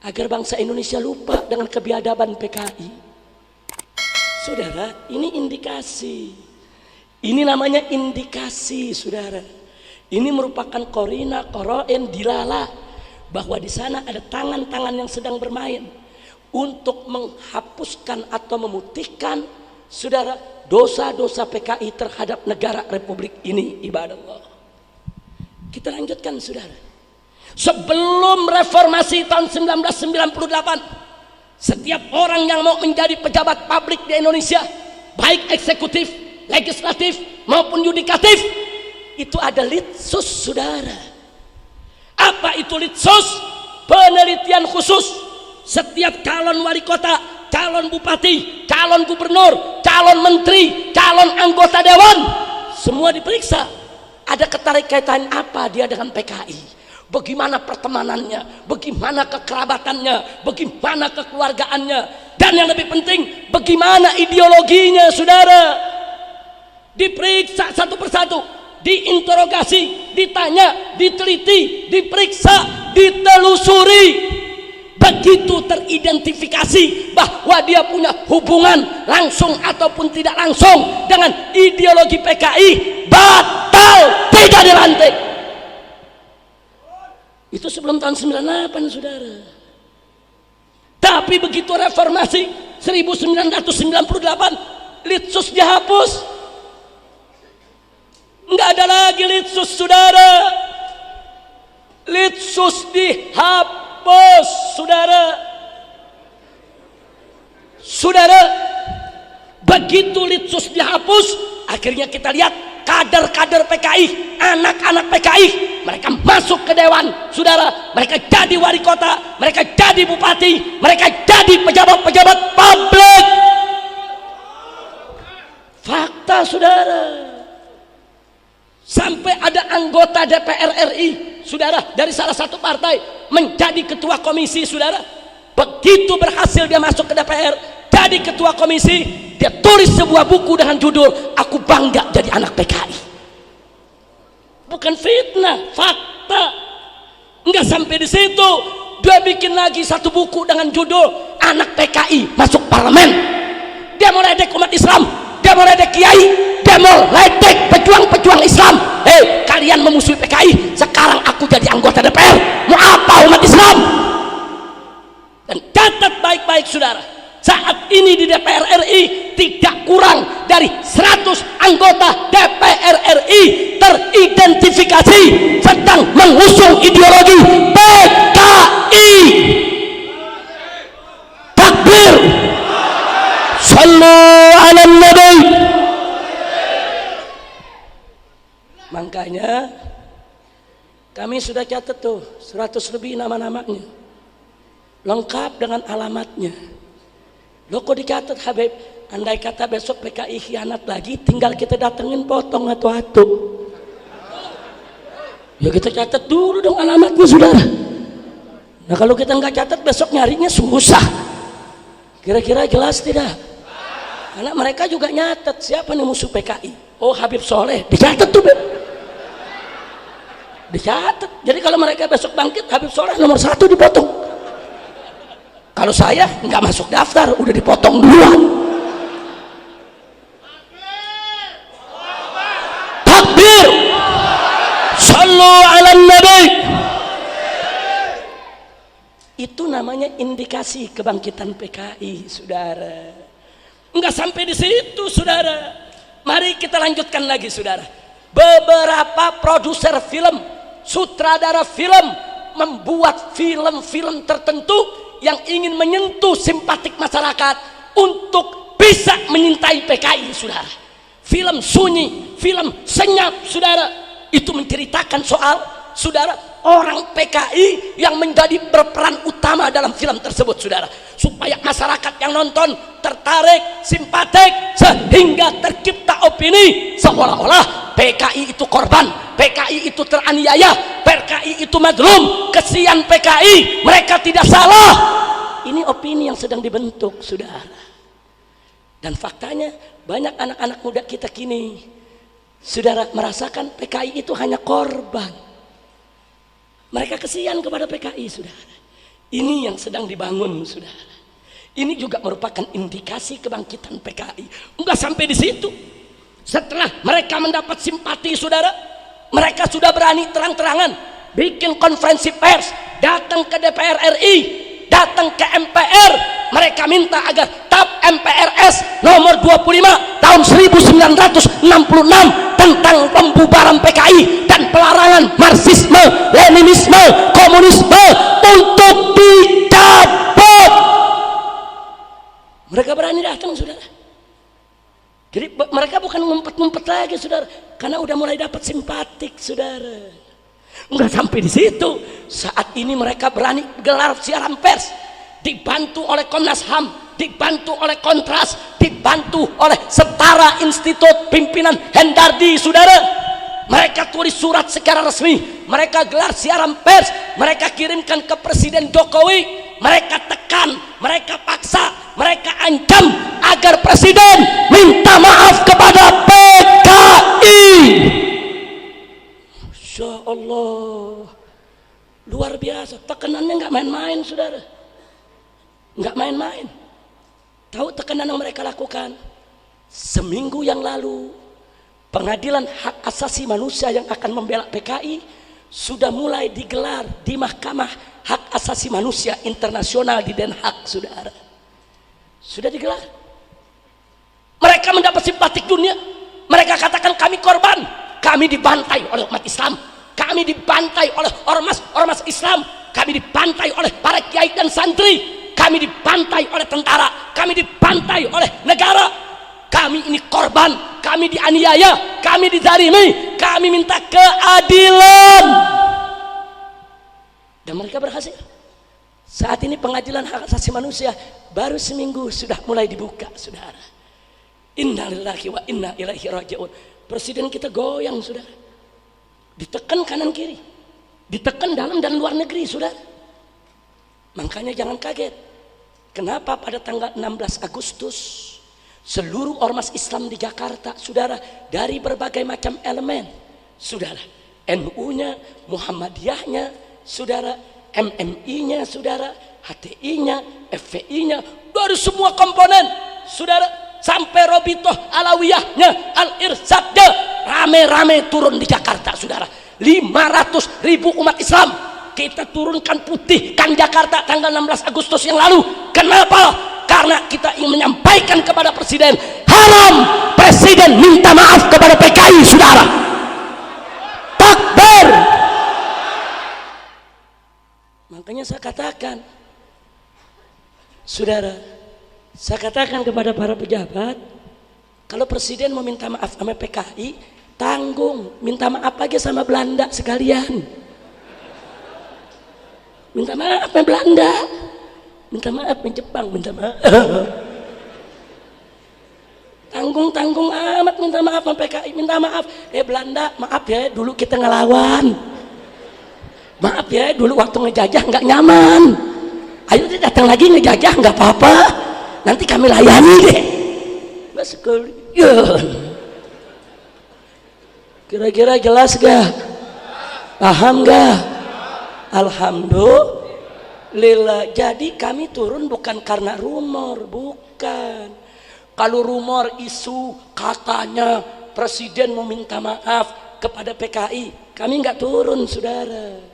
agar bangsa Indonesia lupa dengan kebiadaban PKI. Saudara, ini indikasi. Ini namanya indikasi, saudara. Ini merupakan korina, koroen, dilala bahwa di sana ada tangan-tangan yang sedang bermain untuk menghapuskan atau memutihkan, saudara, dosa-dosa PKI terhadap negara Republik ini, ibadah Allah. Kita lanjutkan, saudara. Sebelum reformasi tahun 1998, setiap orang yang mau menjadi pejabat publik di Indonesia, baik eksekutif, legislatif maupun yudikatif, itu ada litsus, saudara. Apa itu litsus? Penelitian khusus. Setiap calon wali kota, calon bupati, calon gubernur, calon menteri, calon anggota dewan, semua diperiksa. Ada keterkaitan apa dia dengan PKI? Bagaimana pertemanannya, bagaimana kekerabatannya, bagaimana kekeluargaannya, dan yang lebih penting, bagaimana ideologinya, saudara. Diperiksa satu persatu, diinterogasi, ditanya, diteliti, diperiksa, ditelusuri. Begitu teridentifikasi bahwa dia punya hubungan langsung ataupun tidak langsung dengan ideologi PKI, batal, tidak dilantik. Itu sebelum tahun 98, saudara. Tapi begitu reformasi 1998, litsus dihapus. Enggak ada lagi litsus, saudara. Litsus dihapus, saudara. Saudara, begitu litsus dihapus, akhirnya kita lihat kader-kader PKI, anak-anak PKI, mereka masuk ke dewan, saudara. Mereka jadi wali kota, mereka jadi bupati, mereka jadi pejabat-pejabat publik. Fakta, saudara. Sampai ada anggota DPR RI, saudara, dari salah satu partai menjadi ketua komisi, saudara. Begitu berhasil dia masuk ke DPR, jadi ketua komisi, dia tulis sebuah buku dengan judul "Aku Bangga Jadi Anak PKI". Bukan fitnah, fakta. Enggak sampai di situ, dia bikin lagi satu buku dengan judul "Anak PKI Masuk Parlemen". Dia mau ledek umat Islam, dia mau ledek kiai, dia mau ledek pejuang-pejuang Islam. Hei, kalian memusuhi PKI, sekarang aku jadi anggota DPR, mau apa umat Islam? Dan catat baik-baik, saudara, saat ini di DPR RI tidak kurang dari 100 anggota DPR RI teridentifikasi sedang mengusung ideologi PKI. Takbir, sallu ala nabi. Makanya kami sudah catat tuh 100 lebih nama-namanya, lengkap dengan alamatnya. Lo kok dicatat, Habib? Andai kata besok PKI khianat lagi, tinggal kita datengin potong atu-atu. Ya kita catat dulu dong alamatnya, saudara. Nah kalau kita nggak catat, besok nyarinya susah. Kira-kira jelas tidak? Karena mereka juga nyatet siapa nih musuh PKI. Oh, Habib Soleh, dicatat tuh, Beb. Dicatat. Jadi kalau mereka besok bangkit, Habib Soleh nomor 1 dipotong. Kalau saya nggak masuk daftar, udah dipotong duluan. Takbir, sallu ala nabi. Itu namanya indikasi kebangkitan PKI, saudara. Nggak sampai di situ, saudara. Mari kita lanjutkan lagi, saudara. Beberapa produser film, sutradara film membuat film-film tertentu yang ingin menyentuh simpatik masyarakat untuk bisa menyintai PKI, saudara. Film sunyi, film senyap, saudara, itu menceritakan soal, saudara, orang PKI yang menjadi berperan utama dalam film tersebut, saudara, supaya masyarakat yang nonton tertarik, simpatik, sehingga tercipta opini seolah-olah PKI itu korban, PKI itu teraniaya, PKI itu mazlum, kesian PKI, mereka tidak salah. Ini opini yang sedang dibentuk, saudara. Dan faktanya banyak anak-anak muda kita kini, saudara, merasakan PKI itu hanya korban. Mereka kesian kepada PKI, saudara. Ini yang sedang dibangun, saudara. Ini juga merupakan indikasi kebangkitan PKI. Enggak sampai di situ. Setelah mereka mendapat simpati, saudara, mereka sudah berani terang-terangan bikin konferensi pers, datang ke DPR RI, datang ke MPR. Mereka minta agar TAP MPRS nomor 25 tahun 1966 tentang pembubaran PKI dan pelarangan Marxisme, Leninisme, komunisme untuk dicabut. Mereka berani datang, saudara. Jadi mereka bukan ngumpet-ngumpet lagi, saudara, karena udah mulai dapat simpatik, saudara. Enggak sampai di situ. Saat ini mereka berani gelar siaran pers, dibantu oleh Komnas HAM, dibantu oleh Kontras, dibantu oleh Setara Institut pimpinan Hendardi, saudara. Mereka tulis surat secara resmi, mereka gelar siaran pers, mereka kirimkan ke Presiden Jokowi, mereka tekan, mereka paksa, mereka ancam agar Presiden minta maaf kepada PKI. Masya Allah, luar biasa, tekanannya nggak main-main, saudara, nggak main-main. Tahu tekanan yang mereka lakukan? Seminggu yang lalu, pengadilan hak asasi manusia yang akan membela PKI sudah mulai digelar di Mahkamah Hak Asasi Manusia Internasional di Den Haag, saudara. Sudah digelar. Mereka mendapat simpatik dunia. Mereka katakan kami korban, kami dibantai oleh umat Islam, kami dibantai oleh ormas Islam, kami dibantai oleh para kiai dan santri, kami dibantai oleh tentara, kami dibantai oleh negara. Kami ini korban, kami dianiaya, kami dizalimi, kami minta keadilan. Dan mereka berhasil. Saat ini pengadilan hak asasi manusia baru seminggu sudah mulai dibuka, saudara. Innalillahi wa inna ilaihi raji'un. Presiden kita goyang, saudara. Ditekan kanan kiri, ditekan dalam dan luar negeri, saudara. Makanya jangan kaget. Kenapa pada tanggal 16 Agustus seluruh ormas Islam di Jakarta, saudara, dari berbagai macam elemen, saudara, NU-nya, Muhammadiyahnya, saudara, MMI-nya, saudara, HTI-nya, FPI-nya, dari semua komponen, saudara, sampai Robitoh Alawiyahnya, Al-Irsadnya, rame-rame turun di Jakarta, saudara. 500.000 umat Islam kita turunkan putihkan Jakarta tanggal 16 Agustus yang lalu. Kenapa? Karena kita ingin menyampaikan kepada Presiden, haram Presiden minta maaf kepada PKI, saudara. Takbir. Makanya saya katakan, saudara, saya katakan kepada para pejabat, kalau Presiden mau minta maaf sama PKI, tanggung, minta maaf aja sama Belanda sekalian. Minta maaf sama Belanda, minta maaf sama Jepang, minta maaf. Tanggung amat minta maaf sama PKI, minta maaf. Belanda, maaf ya, dulu kita ngelawan. Maaf ya, dulu waktu ngejajah nggak nyaman. Ayo datang lagi ngejajah nggak apa-apa. Nanti kami layani deh. Mas sekalian. Kira-kira jelas gak? Paham gak? Alhamdulillah. Jadi kami turun bukan karena rumor, bukan. Kalau rumor isu katanya Presiden mau minta maaf kepada PKI, kami nggak turun, saudara.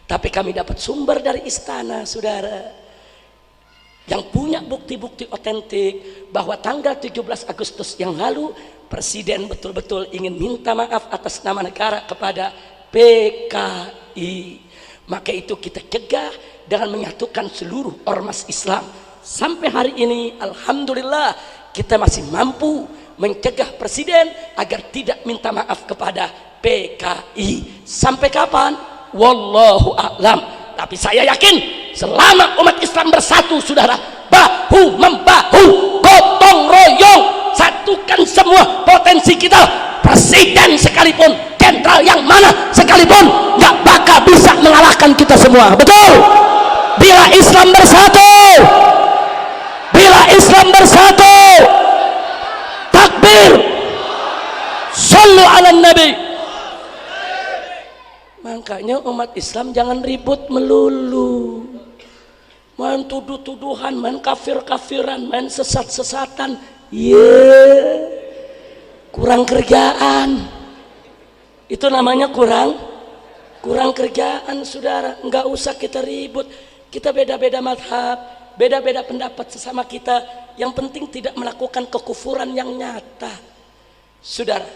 Tapi kami dapat sumber dari istana, saudara, yang punya bukti-bukti otentik bahwa tanggal 17 Agustus yang lalu Presiden betul-betul ingin minta maaf atas nama negara kepada PKI. Maka itu kita cegah dengan menyatukan seluruh ormas Islam. Sampai hari ini alhamdulillah kita masih mampu mencegah Presiden agar tidak minta maaf kepada PKI. Sampai kapan? Wallahu a'lam. Tapi saya yakin selama umat Islam bersatu, saudara, bahu membahu, gotong royong, satukan semua potensi kita. Presiden sekalipun, jenderal yang mana sekalipun, nggak bakal bisa mengalahkan kita semua. Betul? Bila Islam bersatu, bila Islam bersatu, takbir, sallu ala nabi. Makanya umat Islam jangan ribut melulu. main tuduh-tuduhan, main kafir-kafiran, main sesat-sesatan. Kurang kerjaan. Itu namanya kurang kerjaan, saudara. Enggak usah kita ribut. Kita beda-beda madhab, beda-beda pendapat sesama kita. Yang penting tidak melakukan kekufuran yang nyata. Saudara,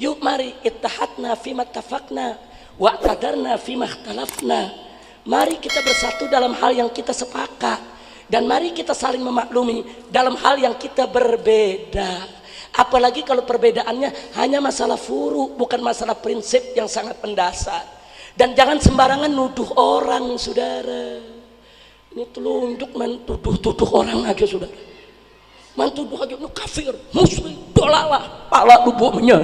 yuk mari ittahadna fima tafakna wa'tadarna fima ikhtalafna. Mari kita bersatu dalam hal yang kita sepakat, dan mari kita saling memaklumi dalam hal yang kita berbeda. Apalagi kalau perbedaannya hanya masalah furu, bukan masalah prinsip yang sangat mendasar. Dan jangan sembarangan nuduh orang, saudara. Ini telunjuk main tuduh-tuduh orang aja, saudara. Main tuduh aja, kafir, muslim, dolalah, pala lubuknya.